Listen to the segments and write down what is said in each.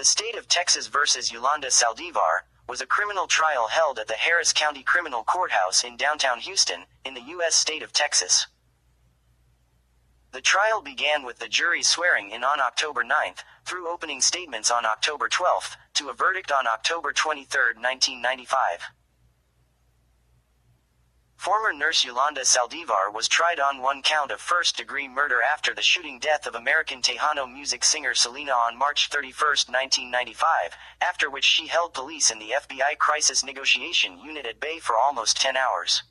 The state of Texas versus Yolanda Saldívar was a criminal trial held at the Harris County Criminal Courthouse in downtown Houston, in the U.S. state of Texas. The trial began with the jury swearing in on October 9th, through opening statements on October 12th, to a verdict on October 23, 1995. Former nurse Yolanda Saldívar was tried on one count of first-degree murder after the shooting death of American Tejano music singer Selena on March 31, 1995, after which she held police and the FBI Crisis Negotiation Unit at bay for almost 10 hours.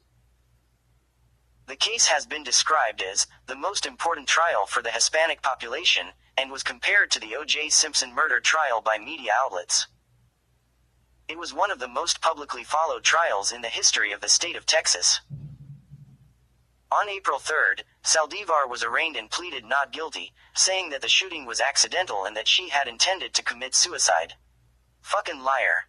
The case has been described as the most important trial for the Hispanic population, and was compared to the O.J. Simpson murder trial by media outlets. It was one of the most publicly followed trials in the history of the state of Texas. On April 3, Saldívar was arraigned and pleaded not guilty, saying that the shooting was accidental and that she had intended to commit suicide. Fucking liar.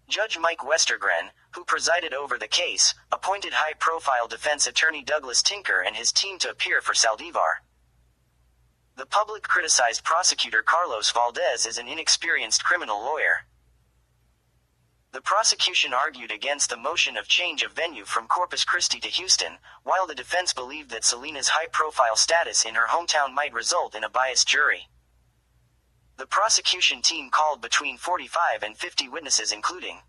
Judge Mike Westergren, who presided over the case, appointed high-profile defense attorney Douglas Tinker and his team to appear for Saldívar. The public criticized prosecutor Carlos Valdez as an inexperienced criminal lawyer. The prosecution argued against the motion of change of venue from Corpus Christi to Houston, while the defense believed that Selena's high-profile status in her hometown might result in a biased jury. The prosecution team called between 45 and 50 witnesses including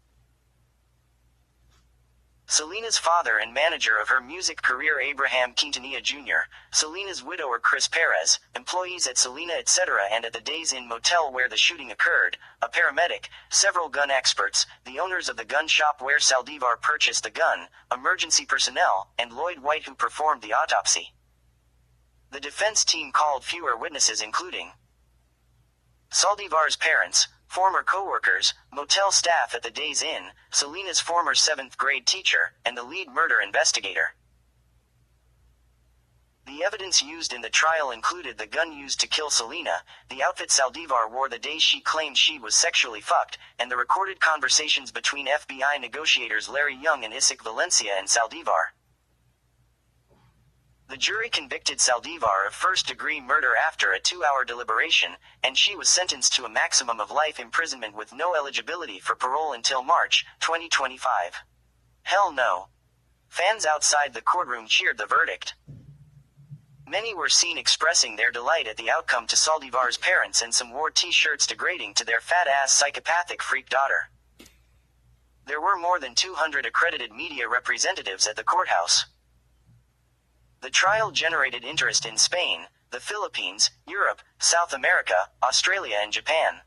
Selena's father and manager of her music career Abraham Quintanilla Jr., Selena's widower Chris Perez, employees at Selena etc. and at the Days Inn motel where the shooting occurred, a paramedic, several gun experts, the owners of the gun shop where Saldívar purchased the gun, emergency personnel, and Lloyd White who performed the autopsy. The defense team called fewer witnesses including Saldívar's parents, former co-workers, motel staff at the Days Inn, Selena's former 7th grade teacher, and the lead murder investigator. The evidence used in the trial included the gun used to kill Selena, the outfit Saldívar wore the day she claimed she was sexually fucked, and the recorded conversations between FBI negotiators Larry Young and Isaac Valencia and Saldívar. The jury convicted Saldívar of first-degree murder after a 2-hour deliberation, and she was sentenced to a maximum of life imprisonment with no eligibility for parole until March 2025. Hell no. Fans outside the courtroom cheered the verdict. Many were seen expressing their delight at the outcome to Saldívar's parents, and some wore t-shirts degrading to their fat-ass psychopathic freak daughter. There were more than 200 accredited media representatives at the courthouse. The trial generated interest in Spain, the Philippines, Europe, South America, Australia and Japan.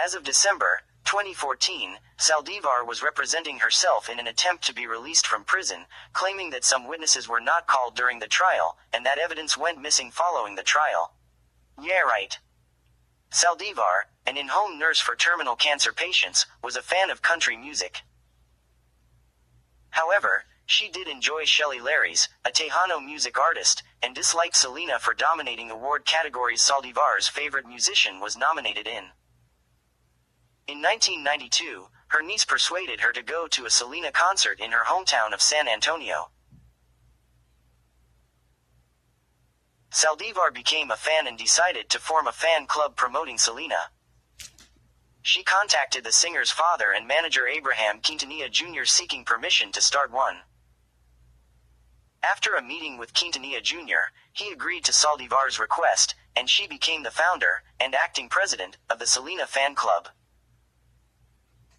As of December 2014, Saldívar was representing herself in an attempt to be released from prison, claiming that some witnesses were not called during the trial, and that evidence went missing following the trial. Yeah right. Saldívar, an in-home nurse for terminal cancer patients, was a fan of country music. However, she did enjoy Shelley Larry's, a Tejano music artist, and disliked Selena for dominating award categories Saldívar's favorite musician was nominated in. In 1992, her niece persuaded her to go to a Selena concert in her hometown of San Antonio. Saldívar became a fan and decided to form a fan club promoting Selena. She contacted the singer's father and manager Abraham Quintanilla Jr. seeking permission to start one. After a meeting with Quintanilla Jr., he agreed to Saldívar's request, and she became the founder and acting president of the Selena Fan Club.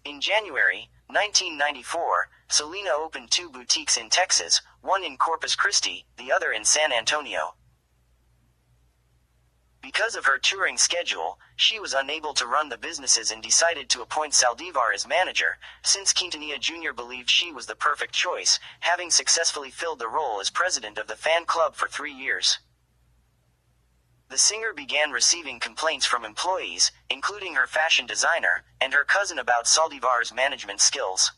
In January 1994, Selena opened 2 boutiques in Texas, one in Corpus Christi, the other in San Antonio. Because of her touring schedule, she was unable to run the businesses and decided to appoint Saldívar as manager, since Quintanilla Jr. believed she was the perfect choice, having successfully filled the role as president of the fan club for 3 years. The singer began receiving complaints from employees, including her fashion designer, and her cousin about Saldívar's management skills.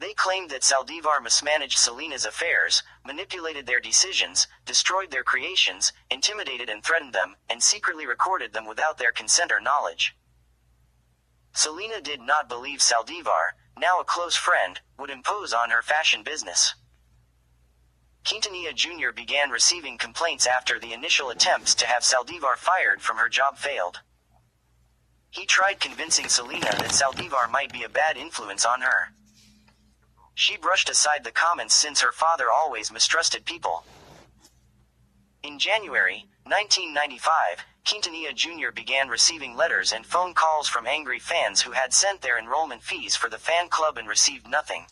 They claimed that Saldívar mismanaged Selena's affairs, manipulated their decisions, destroyed their creations, intimidated and threatened them, and secretly recorded them without their consent or knowledge. Selena did not believe Saldívar, now a close friend, would impose on her fashion business. Quintanilla Jr. began receiving complaints after the initial attempts to have Saldívar fired from her job failed. He tried convincing Selena that Saldívar might be a bad influence on her. She brushed aside the comments since her father always mistrusted people. In January 1995, Quintanilla Jr. began receiving letters and phone calls from angry fans who had sent their enrollment fees for the fan club and received nothing.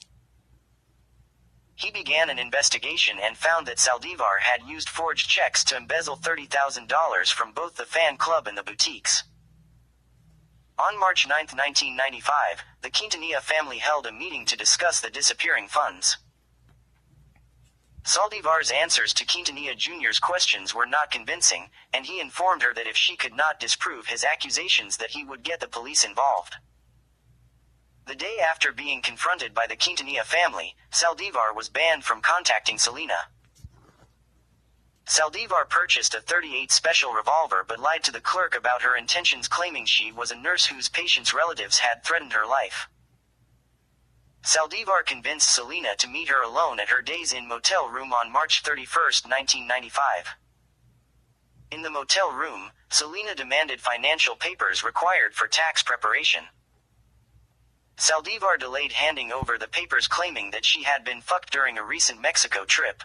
He began an investigation and found that Saldívar had used forged checks to embezzle $30,000 from both the fan club and the boutiques. On March 9, 1995, the Quintanilla family held a meeting to discuss the disappearing funds. Saldívar's answers to Quintanilla Jr.'s questions were not convincing, and he informed her that if she could not disprove his accusations that he would get the police involved. The day after being confronted by the Quintanilla family, Saldívar was banned from contacting Selena. Saldívar purchased a .38 special revolver but lied to the clerk about her intentions, claiming she was a nurse whose patient's relatives had threatened her life. Saldívar convinced Selena to meet her alone at her Days Inn motel room on March 31, 1995. In the motel room, Selena demanded financial papers required for tax preparation. Saldívar delayed handing over the papers, claiming that she had been fucked during a recent Mexico trip.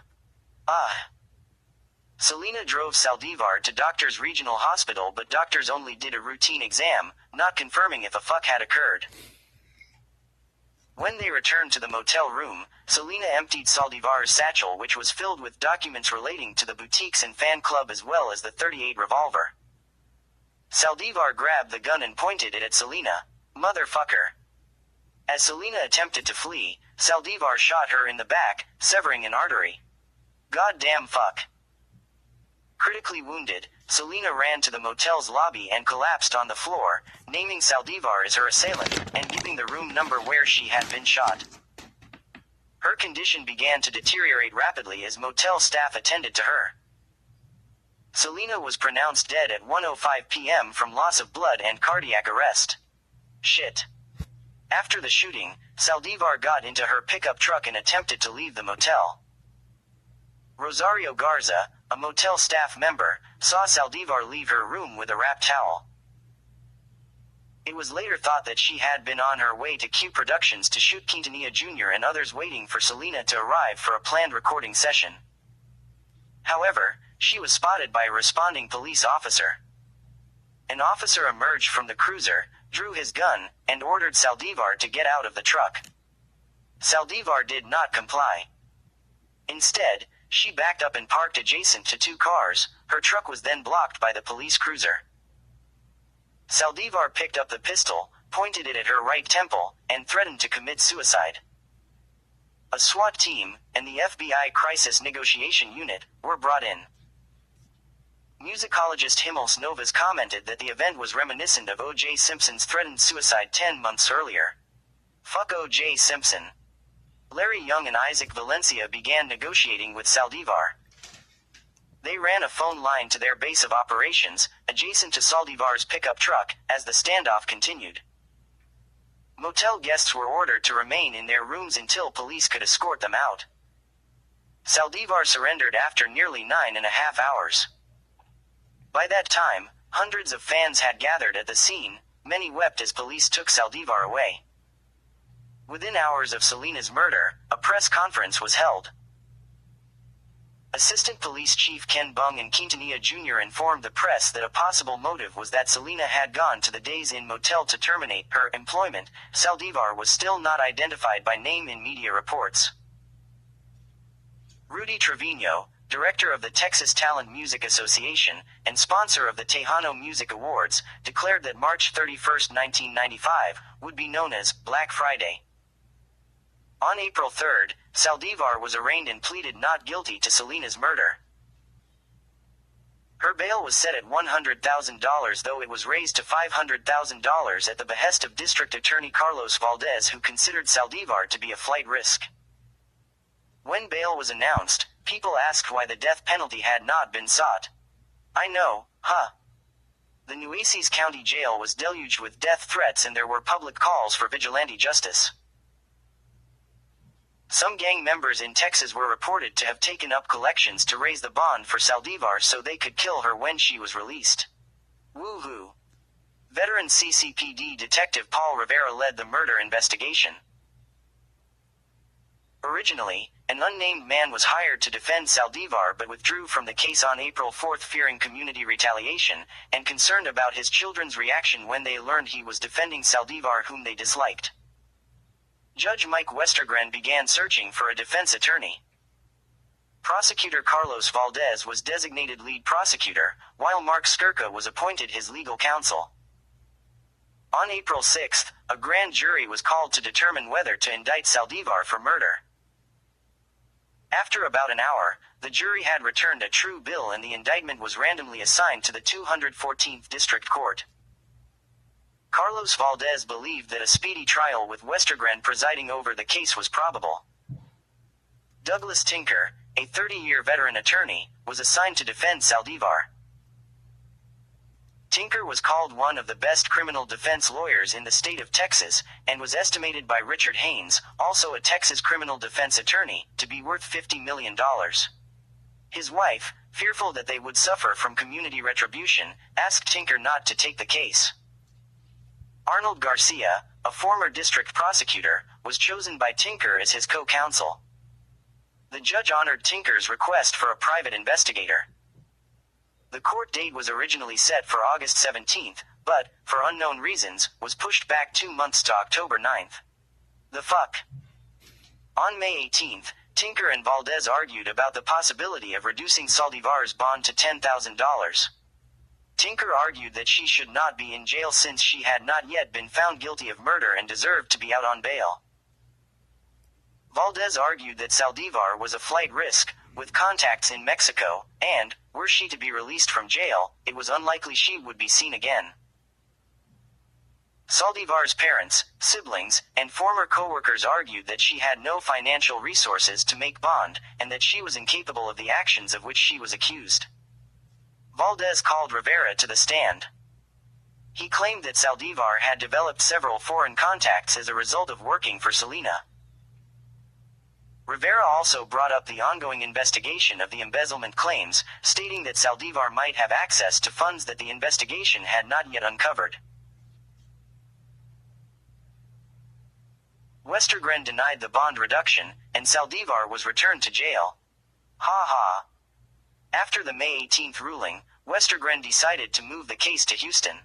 Selena drove Saldívar to Doctors Regional Hospital, but doctors only did a routine exam, not confirming if a fuck had occurred. When they returned to the motel room, Selena emptied Saldívar's satchel, which was filled with documents relating to the boutiques and fan club as well as the .38 revolver. Saldívar grabbed the gun and pointed it at Selena. "Motherfucker." As Selena attempted to flee, Saldívar shot her in the back, severing an artery. "Goddamn fuck." Critically wounded, Selena ran to the motel's lobby and collapsed on the floor, naming Saldívar as her assailant, and giving the room number where she had been shot. Her condition began to deteriorate rapidly as motel staff attended to her. Selena was pronounced dead at 1:05 p.m. from loss of blood and cardiac arrest. Shit. After the shooting, Saldívar got into her pickup truck and attempted to leave the motel. Rosario Garza, a motel staff member, saw Saldívar leave her room with a wrapped towel. It was later thought that she had been on her way to Q Productions to shoot Quintanilla Jr. and others, waiting for Selena to arrive for a planned recording session. However, she was spotted by a responding police officer. An officer emerged from the cruiser, drew his gun, and ordered Saldívar to get out of the truck. Saldívar did not comply. Instead, she backed up and parked adjacent to two cars. Her truck was then blocked by the police cruiser. Saldívar picked up the pistol, pointed it at her right temple, and threatened to commit suicide. A SWAT team, and the FBI Crisis Negotiation Unit, were brought in. Musicologist Himmels Novas commented that the event was reminiscent of O.J. Simpson's threatened suicide 10 months earlier. Fuck O.J. Simpson. Larry Young and Isaac Valencia began negotiating with Saldívar. They ran a phone line to their base of operations, adjacent to Saldívar's pickup truck, as the standoff continued. Motel guests were ordered to remain in their rooms until police could escort them out. Saldívar surrendered after nearly 9.5 hours. By that time, hundreds of fans had gathered at the scene. Many wept as police took Saldívar away. Within hours of Selena's murder, a press conference was held. Assistant Police Chief Ken Bung and Quintanilla Jr. informed the press that a possible motive was that Selena had gone to the Days Inn motel to terminate her employment. Saldívar was still not identified by name in media reports. Rudy Trevino, director of the Texas Talent Music Association, and sponsor of the Tejano Music Awards, declared that March 31, 1995, would be known as Black Friday. On April 3, Saldívar was arraigned and pleaded not guilty to Selena's murder. Her bail was set at $100,000, though it was raised to $500,000 at the behest of District Attorney Carlos Valdez, who considered Saldívar to be a flight risk. When bail was announced, people asked why the death penalty had not been sought. "I know, huh?" The Nueces County Jail was deluged with death threats and there were public calls for vigilante justice. Some gang members in Texas were reported to have taken up collections to raise the bond for Saldívar so they could kill her when she was released. Woohoo! Veteran CCPD Detective Paul Rivera led the murder investigation. Originally, an unnamed man was hired to defend Saldívar but withdrew from the case on April 4 fearing community retaliation, and concerned about his children's reaction when they learned he was defending Saldívar whom they disliked. Judge Mike Westergren began searching for a defense attorney. Prosecutor Carlos Valdez was designated lead prosecutor, while Mark Skirka was appointed his legal counsel. On April 6, a grand jury was called to determine whether to indict Saldívar for murder. After about an hour, the jury had returned a true bill and the indictment was randomly assigned to the 214th District Court. Carlos Valdez believed that a speedy trial with Westergren presiding over the case was probable. Douglas Tinker, a 30-year veteran attorney, was assigned to defend Saldívar. Tinker was called one of the best criminal defense lawyers in the state of Texas, and was estimated by Richard Haynes, also a Texas criminal defense attorney, to be worth $50 million. His wife, fearful that they would suffer from community retribution, asked Tinker not to take the case. Arnold Garcia, a former district prosecutor, was chosen by Tinker as his co-counsel. The judge honored Tinker's request for a private investigator. The court date was originally set for August 17, but, for unknown reasons, was pushed back 2 months to October 9. The fuck? On May 18, Tinker and Valdez argued about the possibility of reducing Saldívar's bond to $10,000. Tinker argued that she should not be in jail since she had not yet been found guilty of murder and deserved to be out on bail. Valdez argued that Saldívar was a flight risk, with contacts in Mexico, and, were she to be released from jail, it was unlikely she would be seen again. Saldívar's parents, siblings, and former co-workers argued that she had no financial resources to make bond, and that she was incapable of the actions of which she was accused. Valdez called Rivera to the stand. He claimed that Saldívar had developed several foreign contacts as a result of working for Selena. Rivera also brought up the ongoing investigation of the embezzlement claims, stating that Saldívar might have access to funds that the investigation had not yet uncovered. Westergren denied the bond reduction, and Saldívar was returned to jail. Ha ha. After the May 18 ruling, Westergren decided to move the case to Houston.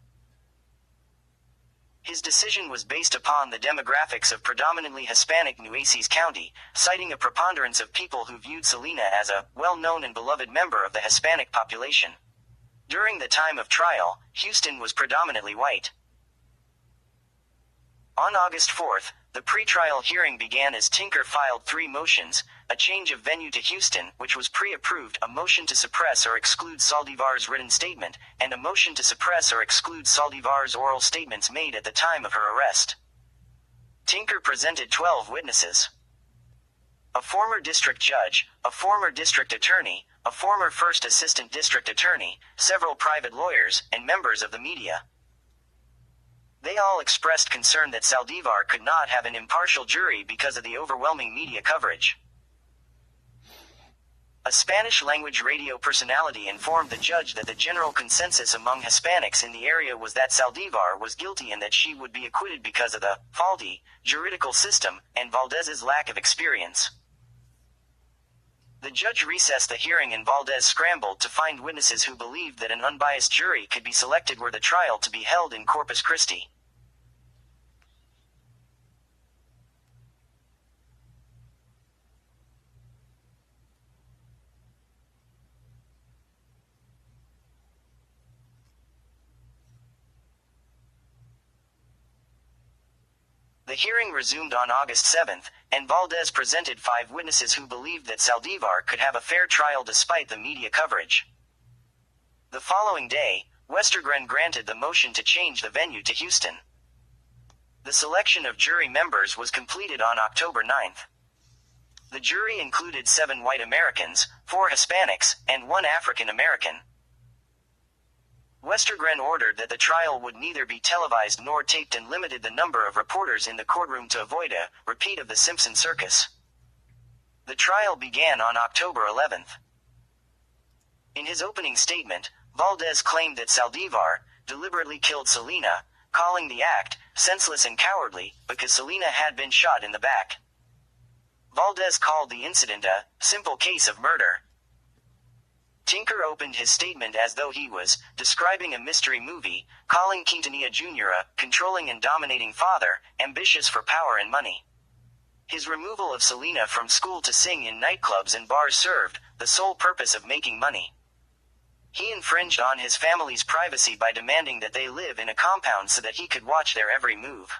His decision was based upon the demographics of predominantly Hispanic Nueces County, citing a preponderance of people who viewed Selena as a well-known and beloved member of the Hispanic population. During the time of trial, Houston was predominantly white. On August 4, the pretrial hearing began as Tinker filed 3 motions: a change of venue to Houston, which was pre-approved, a motion to suppress or exclude Saldívar's written statement, and a motion to suppress or exclude Saldívar's oral statements made at the time of her arrest. Tinker presented 12 witnesses. A former district judge, a former district attorney, a former first assistant district attorney, several private lawyers, and members of the media. They all expressed concern that Saldívar could not have an impartial jury because of the overwhelming media coverage. A Spanish-language radio personality informed the judge that the general consensus among Hispanics in the area was that Saldívar was guilty and that she would be acquitted because of the faulty juridical system and Valdez's lack of experience. The judge recessed the hearing and Valdez scrambled to find witnesses who believed that an unbiased jury could be selected were the trial to be held in Corpus Christi. The hearing resumed on August 7, and Valdez presented 5 witnesses who believed that Saldívar could have a fair trial despite the media coverage. The following day, Westergren granted the motion to change the venue to Houston. The selection of jury members was completed on October 9. The jury included 7 white Americans, 4 Hispanics, and 1 African American. Westergren ordered that the trial would neither be televised nor taped and limited the number of reporters in the courtroom to avoid a repeat of the Simpson circus. The trial began on October 11th. In his opening statement, Valdez claimed that Saldívar deliberately killed Selena, calling the act senseless and cowardly because Selena had been shot in the back. Valdez called the incident a simple case of murder. Tinker opened his statement as though he was describing a mystery movie, calling Quintanilla Jr. a controlling and dominating father, ambitious for power and money. His removal of Selena from school to sing in nightclubs and bars served the sole purpose of making money. He infringed on his family's privacy by demanding that they live in a compound so that he could watch their every move.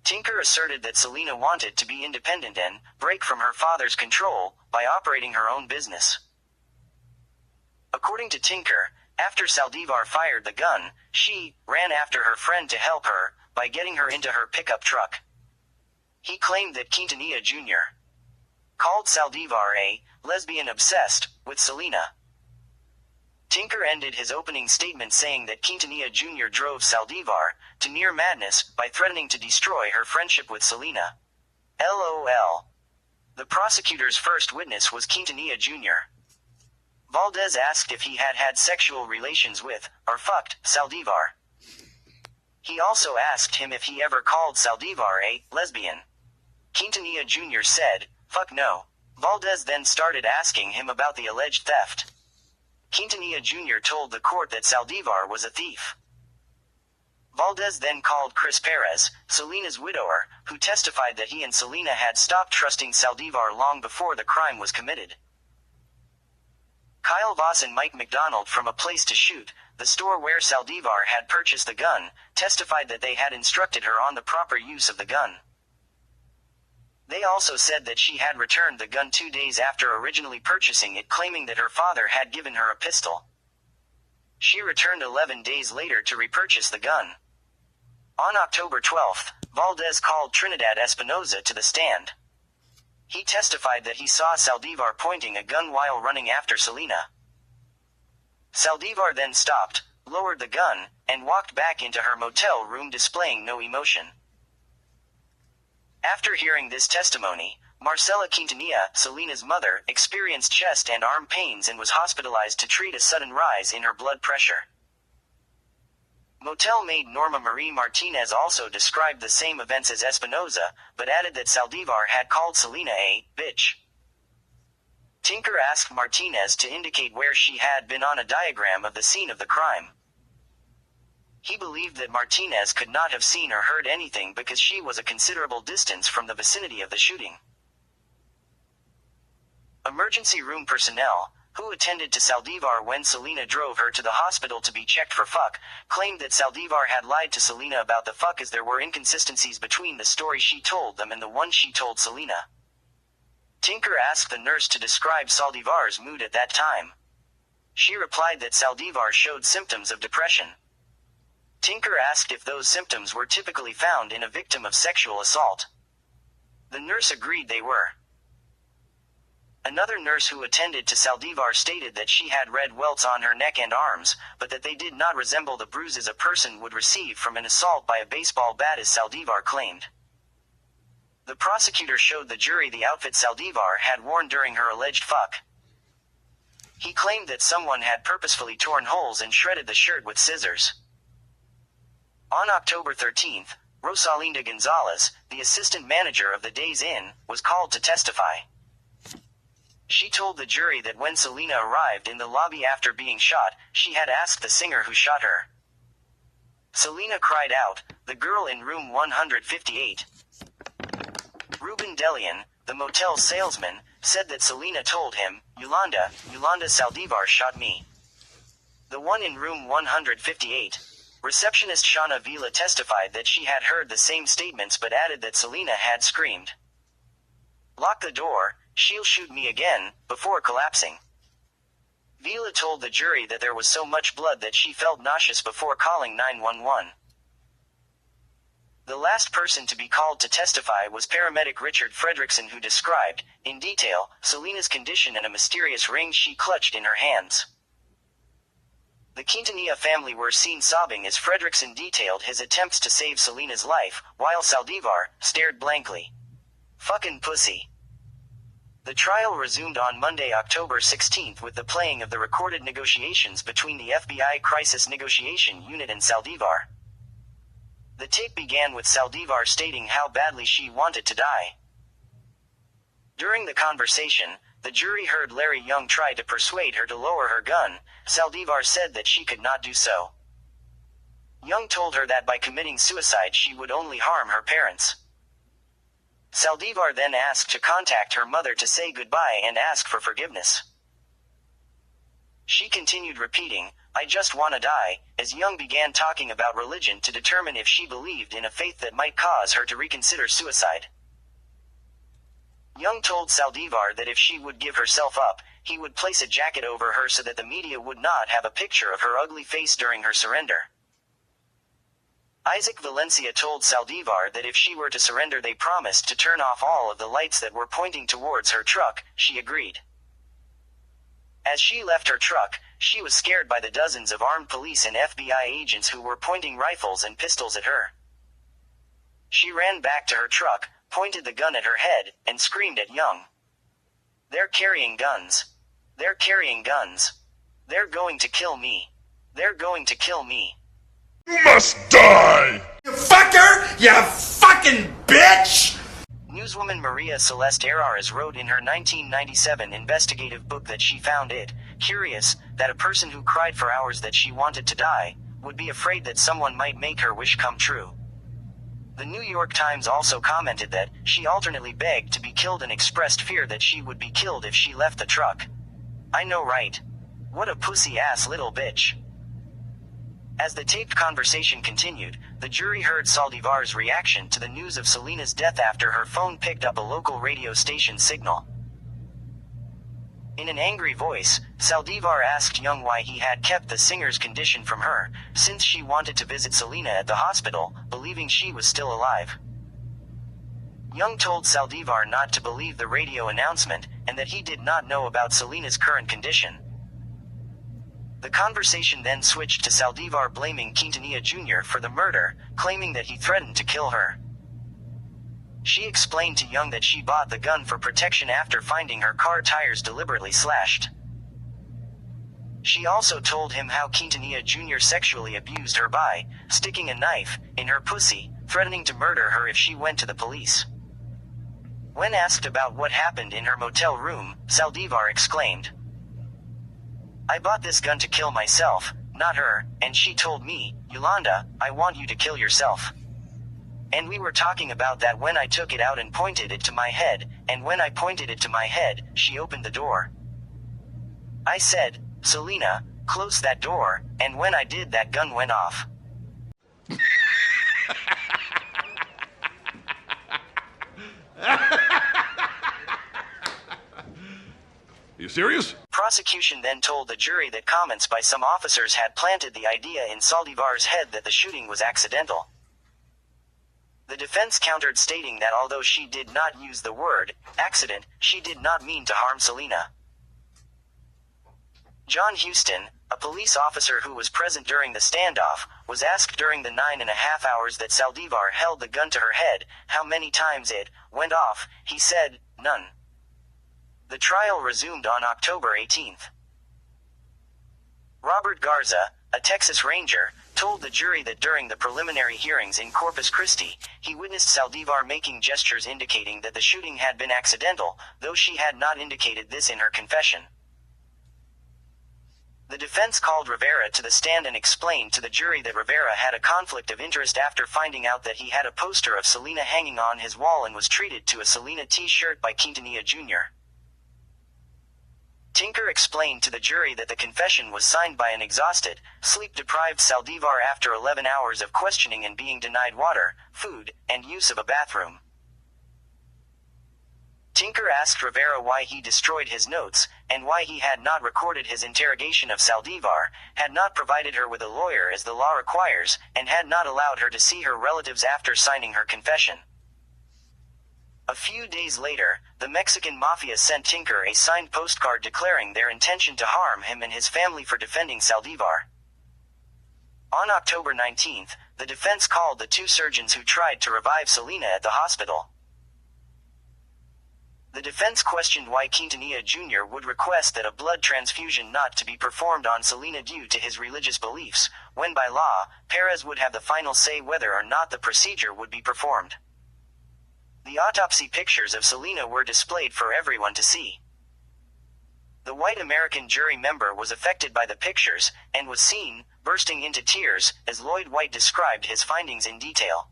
Tinker asserted that Selena wanted to be independent and break from her father's control by operating her own business. According to Tinker, after Saldívar fired the gun, she ran after her friend to help her by getting her into her pickup truck. He claimed that Quintanilla Jr. called Saldívar a lesbian obsessed with Selena. Tinker ended his opening statement saying that Quintanilla Jr. drove Saldívar to near madness by threatening to destroy her friendship with Selena. LOL. The prosecutor's first witness was Quintanilla Jr. Valdez asked if he had had sexual relations with, or fucked, Saldívar. He also asked him if he ever called Saldívar a lesbian. Quintanilla Jr. said, "Fuck no." Valdez then started asking him about the alleged theft. Quintanilla Jr. told the court that Saldívar was a thief. Valdez then called Chris Perez, Selena's widower, who testified that he and Selena had stopped trusting Saldívar long before the crime was committed. Kyle Voss and Mike McDonald from A Place to Shoot, the store where Saldívar had purchased the gun, testified that they had instructed her on the proper use of the gun. They also said that she had returned the gun 2 days after originally purchasing it, claiming that her father had given her a pistol. She returned 11 days later to repurchase the gun. On October 12th, Valdez called Trinidad Espinoza to the stand. He testified that he saw Saldívar pointing a gun while running after Selena. Saldívar then stopped, lowered the gun, and walked back into her motel room displaying no emotion. After hearing this testimony, Marcela Quintanilla, Selena's mother, experienced chest and arm pains and was hospitalized to treat a sudden rise in her blood pressure. Motel maid Norma Marie Martinez also described the same events as Espinoza, but added that Saldívar had called Selena a bitch. Tinker asked Martinez to indicate where she had been on a diagram of the scene of the crime. He believed that Martinez could not have seen or heard anything because she was a considerable distance from the vicinity of the shooting. Emergency room personnel, who attended to Saldívar when Selena drove her to the hospital to be checked for fuck, claimed that Saldívar had lied to Selena about the fuck as there were inconsistencies between the story she told them and the one she told Selena. Tinker asked the nurse to describe Saldívar's mood at that time. She replied that Saldívar showed symptoms of depression. Tinker asked if those symptoms were typically found in a victim of sexual assault. The nurse agreed they were. Another nurse who attended to Saldívar stated that she had red welts on her neck and arms, but that they did not resemble the bruises a person would receive from an assault by a baseball bat as Saldívar claimed. The prosecutor showed the jury the outfit Saldívar had worn during her alleged fuck. He claimed that someone had purposefully torn holes and shredded the shirt with scissors. On October 13th, Rosalinda Gonzalez, the assistant manager of the Days Inn, was called to testify. She told the jury that when Selena arrived in the lobby after being shot, she had asked the singer who shot her. Selena cried out, "The girl in room 158. Ruben Delian, the motel salesman, said that Selena told him, Yolanda Saldívar shot me. The one in room 158. Receptionist Shauna Vila testified that she had heard the same statements but added that Selena had screamed, "Lock the door, she'll shoot me again," before collapsing. Vila told the jury that there was so much blood that she felt nauseous before calling 911. The last person to be called to testify was paramedic Richard Fredrickson, who described, in detail, Selena's condition and a mysterious ring she clutched in her hands. The Quintanilla family were seen sobbing as Fredrickson detailed his attempts to save Selena's life, while Saldívar stared blankly. "Fucking pussy." The trial resumed on Monday, October 16 with the playing of the recorded negotiations between the FBI Crisis Negotiation Unit and Saldívar. The tape began with Saldívar stating how badly she wanted to die. During the conversation, the jury heard Larry Young try to persuade her to lower her gun. Saldívar said that she could not do so. Young told her that by committing suicide she would only harm her parents. Saldívar then asked to contact her mother to say goodbye and ask for forgiveness. She continued repeating, "I just wanna die," as Young began talking about religion to determine if she believed in a faith that might cause her to reconsider suicide. Young told Saldívar that if she would give herself up, he would place a jacket over her so that the media would not have a picture of her ugly face during her surrender. Isaac Valencia told Saldívar that if she were to surrender they promised to turn off all of the lights that were pointing towards her truck. She agreed. As she left her truck, she was scared by the dozens of armed police and FBI agents who were pointing rifles and pistols at her. She ran back to her truck, pointed the gun at her head, and screamed at Young. "They're carrying guns. They're carrying guns. They're going to kill me. They're going to kill me. You must die! You fucker! You fucking bitch!" Newswoman Maria Celeste Herrera's wrote in her 1997 investigative book that she found it curious that a person who cried for hours that she wanted to die would be afraid that someone might make her wish come true. The New York Times also commented that she alternately begged to be killed and expressed fear that she would be killed if she left the truck. I know, right? What a pussy-ass little bitch. As the taped conversation continued, the jury heard Saldívar's reaction to the news of Selena's death after her phone picked up a local radio station signal. In an angry voice, Saldívar asked Young why he had kept the singer's condition from her, since she wanted to visit Selena at the hospital, believing she was still alive. Young told Saldívar not to believe the radio announcement, and that he did not know about Selena's current condition. The conversation then switched to Saldívar blaming Quintanilla Jr. for the murder, claiming that he threatened to kill her. She explained to Young that she bought the gun for protection after finding her car tires deliberately slashed. She also told him how Quintanilla Jr. sexually abused her by sticking a knife in her pussy, threatening to murder her if she went to the police. When asked about what happened in her motel room, Saldívar exclaimed, "I bought this gun to kill myself, not her, and she told me, 'Yolanda, I want you to kill yourself.' And we were talking about that when I took it out and pointed it to my head, and when I pointed it to my head, she opened the door. I said, 'Selena, close that door,' and when I did that gun went off." You serious? Prosecution then told the jury that comments by some officers had planted the idea in Saldívar's head that the shooting was accidental. The defense countered stating that although she did not use the word accident, she did not mean to harm Selena. John Houston, a police officer who was present during the standoff, was asked during the 9.5 hours that Saldívar held the gun to her head how many times it went off. He said, "None." The trial resumed on October 18th. Robert Garza, a Texas Ranger, told the jury that during the preliminary hearings in Corpus Christi, he witnessed Saldívar making gestures indicating that the shooting had been accidental, though she had not indicated this in her confession. The defense called Rivera to the stand and explained to the jury that Rivera had a conflict of interest after finding out that he had a poster of Selena hanging on his wall and was treated to a Selena t-shirt by Quintanilla Jr. Tinker explained to the jury that the confession was signed by an exhausted, sleep-deprived Saldívar after 11 hours of questioning and being denied water, food, and use of a bathroom. Tinker asked Rivera why he destroyed his notes, and why he had not recorded his interrogation of Saldívar, had not provided her with a lawyer as the law requires, and had not allowed her to see her relatives after signing her confession. A few days later, the Mexican Mafia sent Tinker a signed postcard declaring their intention to harm him and his family for defending Saldívar. On October 19th, the defense called the two surgeons who tried to revive Selena at the hospital. The defense questioned why Quintanilla Jr. would request that a blood transfusion not to be performed on Selena due to his religious beliefs, when by law, Perez would have the final say whether or not the procedure would be performed. The autopsy pictures of Selena were displayed for everyone to see. The white American jury member was affected by the pictures, and was seen, bursting into tears, as Lloyd White described his findings in detail.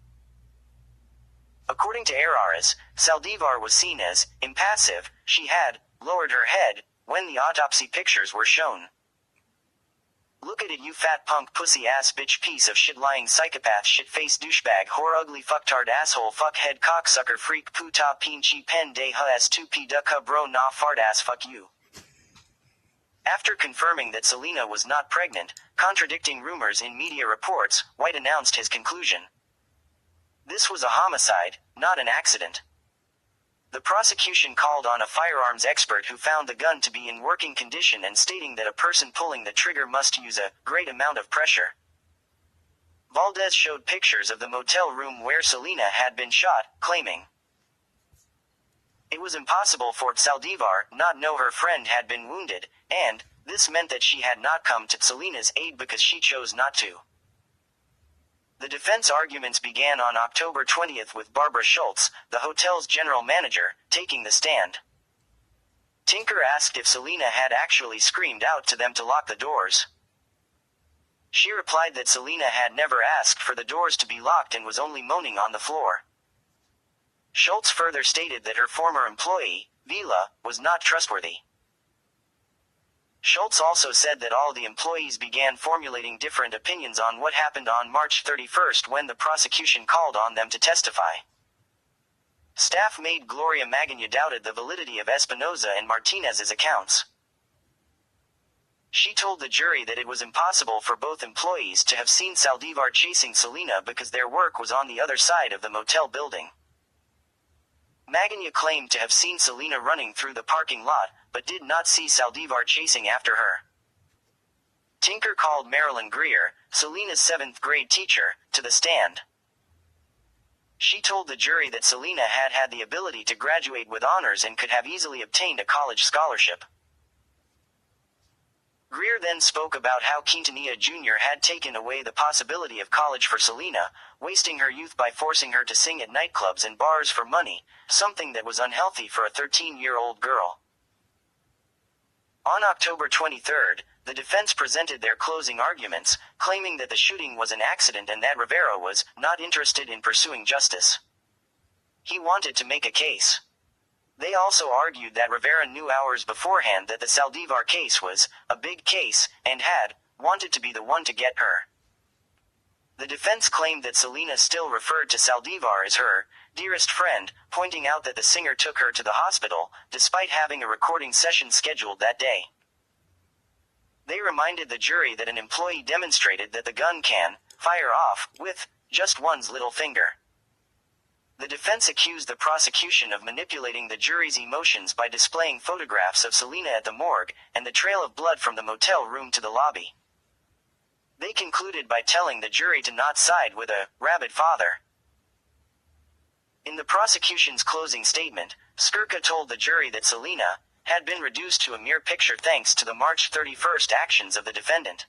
According to Araras, Saldívar was seen as impassive. She had lowered her head when the autopsy pictures were shown. "Look at it, you fat punk pussy ass bitch piece of shit lying psychopath shit-face douchebag whore ugly fucktard asshole fuckhead cocksucker freak puta pinche pen de hus 2p ducka bro nah fart ass fuck you." After confirming that Selena was not pregnant, contradicting rumors in media reports, White announced his conclusion. This was a homicide, not an accident. The prosecution called on a firearms expert who found the gun to be in working condition and stating that a person pulling the trigger must use a great amount of pressure. Valdez showed pictures of the motel room where Selena had been shot, claiming it was impossible for Saldívar not know her friend had been wounded, and this meant that she had not come to Selena's aid because she chose not to. The defense arguments began on October 20th with Barbara Schultz, the hotel's general manager, taking the stand. Tinker asked if Selena had actually screamed out to them to lock the doors. She replied that Selena had never asked for the doors to be locked and was only moaning on the floor. Schultz further stated that her former employee, Vila, was not trustworthy. Schultz also said that all the employees began formulating different opinions on what happened on March 31st when the prosecution called on them to testify. Staff mate Gloria Magana doubted the validity of Espinoza and Martinez's accounts. She told the jury that it was impossible for both employees to have seen Saldívar chasing Selena because their work was on the other side of the motel building. Magana claimed to have seen Selena running through the parking lot, but did not see Saldívar chasing after her. Tinker called Marilyn Greer, Selena's 7th grade teacher, to the stand. She told the jury that Selena had had the ability to graduate with honors and could have easily obtained a college scholarship. Greer then spoke about how Quintanilla Jr. had taken away the possibility of college for Selena, wasting her youth by forcing her to sing at nightclubs and bars for money, something that was unhealthy for a 13-year-old girl. On October 23rd, the defense presented their closing arguments, claiming that the shooting was an accident and that Rivera was not interested in pursuing justice. He wanted to make a case. They also argued that Rivera knew hours beforehand that the Saldívar case was a big case, and had wanted to be the one to get her. The defense claimed that Selena still referred to Saldívar as her dearest friend, pointing out that the singer took her to the hospital, despite having a recording session scheduled that day. They reminded the jury that an employee demonstrated that the gun can fire off with just one's little finger. The defense accused the prosecution of manipulating the jury's emotions by displaying photographs of Selena at the morgue, and the trail of blood from the motel room to the lobby. They concluded by telling the jury to not side with a rabid father. In the prosecution's closing statement, Skirka told the jury that Selena had been reduced to a mere picture thanks to the March 31st actions of the defendant.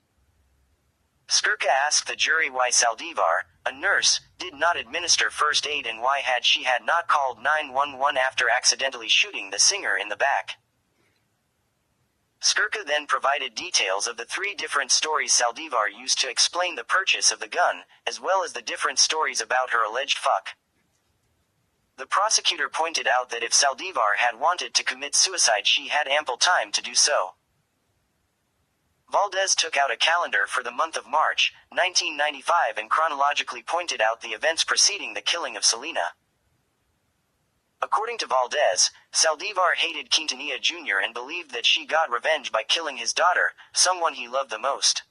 Skirka asked the jury why Saldívar, a nurse, did not administer first aid and why she had not called 911 after accidentally shooting the singer in the back. Skirka then provided details of the 3 different stories Saldívar used to explain the purchase of the gun, as well as the different stories about her alleged fuck. The prosecutor pointed out that if Saldívar had wanted to commit suicide, she had ample time to do so. Valdez took out a calendar for the month of March, 1995 and chronologically pointed out the events preceding the killing of Selena. According to Valdez, Saldívar hated Quintanilla Jr. and believed that she got revenge by killing his daughter, someone he loved the most.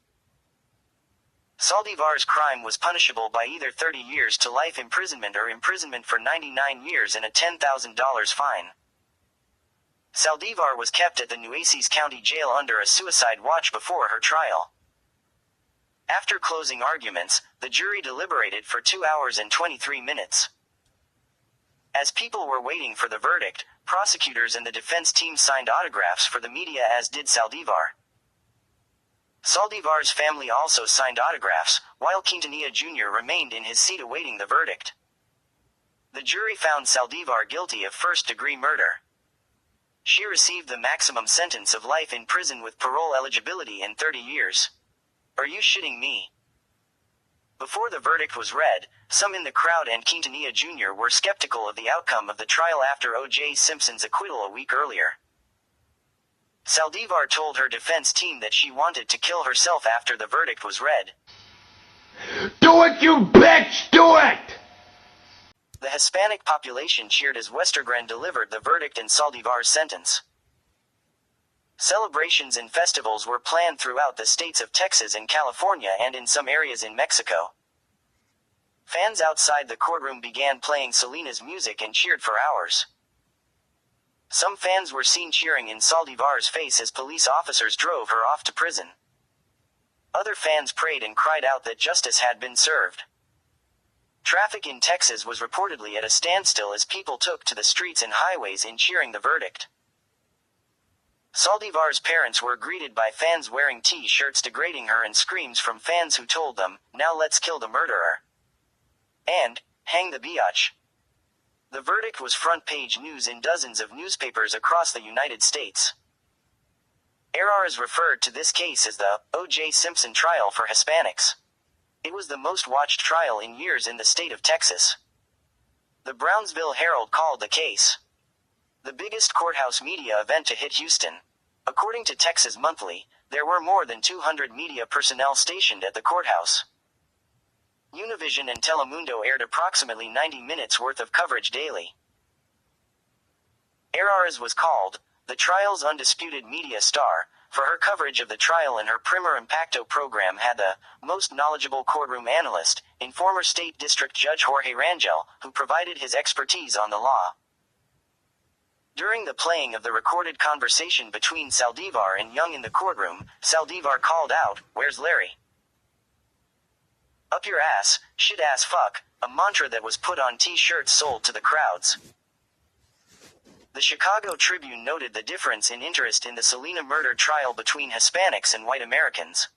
Saldívar's crime was punishable by either 30 years to life imprisonment or imprisonment for 99 years and a $10,000 fine. Saldívar was kept at the Nueces County Jail under a suicide watch before her trial. After closing arguments, the jury deliberated for 2 hours and 23 minutes. As people were waiting for the verdict, Prosecutors and the defense team signed autographs for the media, as did Saldívar. Saldívar's family also signed autographs, while Quintanilla Jr. remained in his seat awaiting the verdict. The jury found Saldívar guilty of first-degree murder. She received the maximum sentence of life in prison with parole eligibility in 30 years. Are you shitting me? Before the verdict was read, some in the crowd and Quintanilla Jr. were skeptical of the outcome of the trial after O.J. Simpson's acquittal a week earlier. Saldívar told her defense team that she wanted to kill herself after the verdict was read. Do it, you bitch! Do it! The Hispanic population cheered as Westergren delivered the verdict in Saldívar's sentence. Celebrations and festivals were planned throughout the states of Texas and California and in some areas in Mexico. Fans outside the courtroom began playing Selena's music and cheered for hours. Some fans were seen cheering in Saldívar's face as police officers drove her off to prison. Other fans prayed and cried out that justice had been served. Traffic in Texas was reportedly at a standstill as people took to the streets and highways in cheering the verdict. Saldívar's parents were greeted by fans wearing T-shirts degrading her and screams from fans who told them, "Now let's kill the murderer," and "Hang the biatch." The verdict was front-page news in dozens of newspapers across the United States. Errors referred to this case as the O.J. Simpson trial for Hispanics. It was the most-watched trial in years in the state of Texas. The Brownsville Herald called the case the biggest courthouse media event to hit Houston. According to Texas Monthly, there were more than 200 media personnel stationed at the courthouse. Univision and Telemundo aired approximately 90 minutes worth of coverage daily. Errors was called the trial's undisputed media star, for her coverage of the trial, and her Primer Impacto program had the most knowledgeable courtroom analyst in former state district judge Jorge Rangel, who provided his expertise on the law. During the playing of the recorded conversation between Saldívar and Young in the courtroom, Saldívar called out, "Where's Larry? Up your ass, shit ass fuck," a mantra that was put on T-shirts sold to the crowds. The Chicago Tribune noted the difference in interest in the Selena murder trial between Hispanics and white Americans.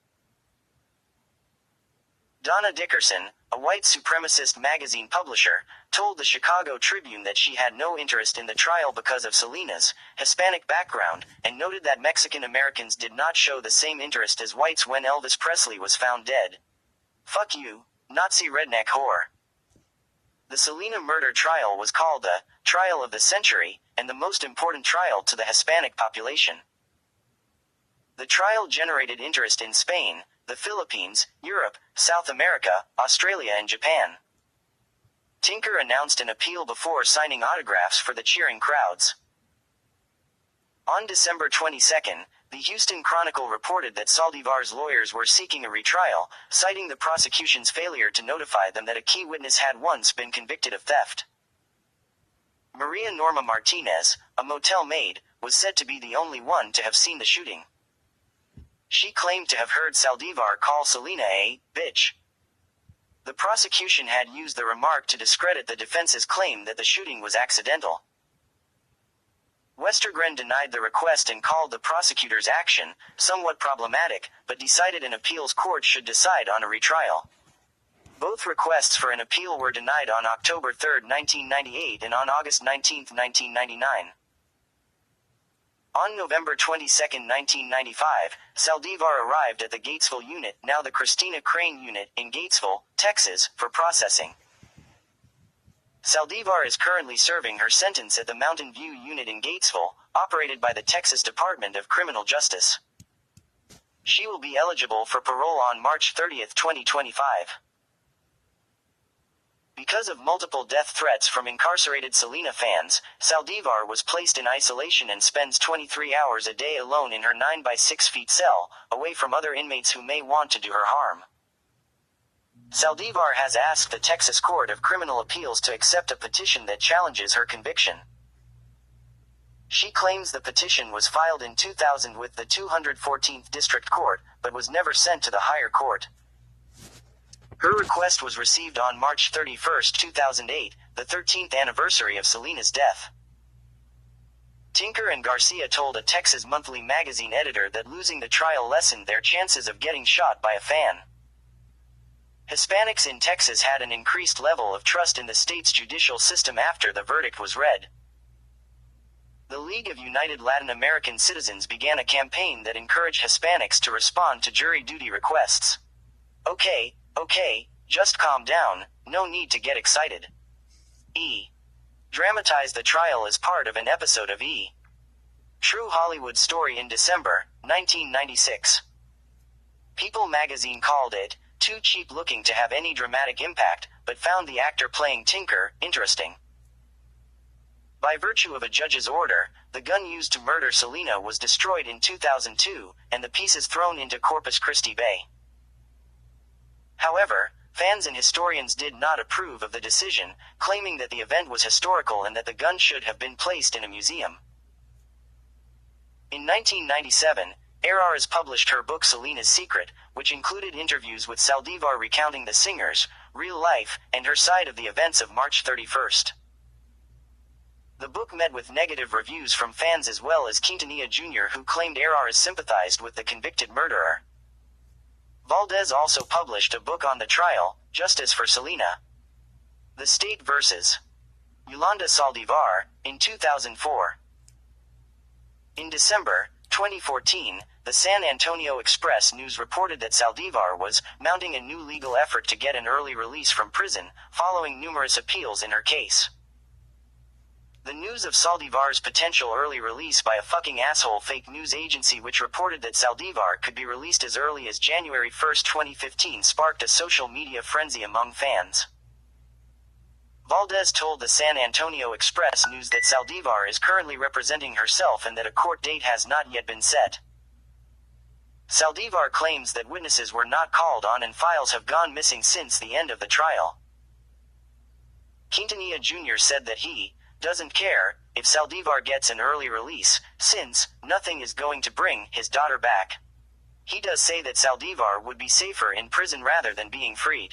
Donna Dickerson, a white supremacist magazine publisher, told the Chicago Tribune that she had no interest in the trial because of Selena's Hispanic background, and noted that Mexican Americans did not show the same interest as whites when Elvis Presley was found dead. "Fuck you, Nazi redneck whore." The Selena murder trial was called the trial of the century, and the most important trial to the Hispanic population. The trial generated interest in Spain, the Philippines, Europe, South America, Australia and Japan. Tinker announced an appeal before signing autographs for the cheering crowds. On December 22, the Houston Chronicle reported that Saldívar's lawyers were seeking a retrial, citing the prosecution's failure to notify them that a key witness had once been convicted of theft. Maria Norma Martinez, a motel maid, was said to be the only one to have seen the shooting. She claimed to have heard Saldívar call Selena a bitch. The prosecution had used the remark to discredit the defense's claim that the shooting was accidental. Westergren denied the request and called the prosecutor's action somewhat problematic, but decided an appeals court should decide on a retrial. Both requests for an appeal were denied on October 3, 1998 and on August 19, 1999. On November 22, 1995, Saldívar arrived at the Gatesville Unit, now the Christina Crane Unit, in Gatesville, Texas, for processing. Saldívar is currently serving her sentence at the Mountain View Unit in Gatesville, operated by the Texas Department of Criminal Justice. She will be eligible for parole on March 30, 2025. Because of multiple death threats from incarcerated Selena fans, Saldívar was placed in isolation and spends 23 hours a day alone in her 9 by 6 feet cell, away from other inmates who may want to do her harm. Saldívar has asked the Texas Court of Criminal Appeals to accept a petition that challenges her conviction. She claims the petition was filed in 2000 with the 214th District Court, but was never sent to the higher court. Her request was received on March 31, 2008, the 13th anniversary of Selena's death. Tinker and Garcia told a Texas Monthly magazine editor that losing the trial lessened their chances of getting shot by a fan. Hispanics in Texas had an increased level of trust in the state's judicial system after the verdict was read. The League of United Latin American Citizens began a campaign that encouraged Hispanics to respond to jury duty requests. Okay, just calm down, no need to get excited. E. Dramatized the trial as part of an episode of E! True Hollywood Story in December, 1996. People magazine called it too cheap looking to have any dramatic impact, but found the actor playing Tinker interesting. By virtue of a judge's order, the gun used to murder Selena was destroyed in 2002, and the pieces thrown into Corpus Christi Bay. However, fans and historians did not approve of the decision, claiming that the event was historical and that the gun should have been placed in a museum. In 1997, Errars published her book Selena's Secret, which included interviews with Saldívar recounting the singer's real life and her side of the events of March 31st. The book met with negative reviews from fans as well as Quintanilla Jr., who claimed Errars sympathized with the convicted murderer. Valdez also published a book on the trial, Justice for Selena. The State vs. Yolanda Saldívar, in 2004. In December 2014, the San Antonio Express News reported that Saldívar was mounting a new legal effort to get an early release from prison, following numerous appeals in her case. The news of Saldívar's potential early release by a fucking asshole fake news agency which reported that Saldívar could be released as early as January 1, 2015 sparked a social media frenzy among fans. Valdez told the San Antonio Express News that Saldívar is currently representing herself and that a court date has not yet been set. Saldívar claims that witnesses were not called on and files have gone missing since the end of the trial. Quintanilla Jr. said that he doesn't care if Saldívar gets an early release, since nothing is going to bring his daughter back. He does say that Saldívar would be safer in prison rather than being freed.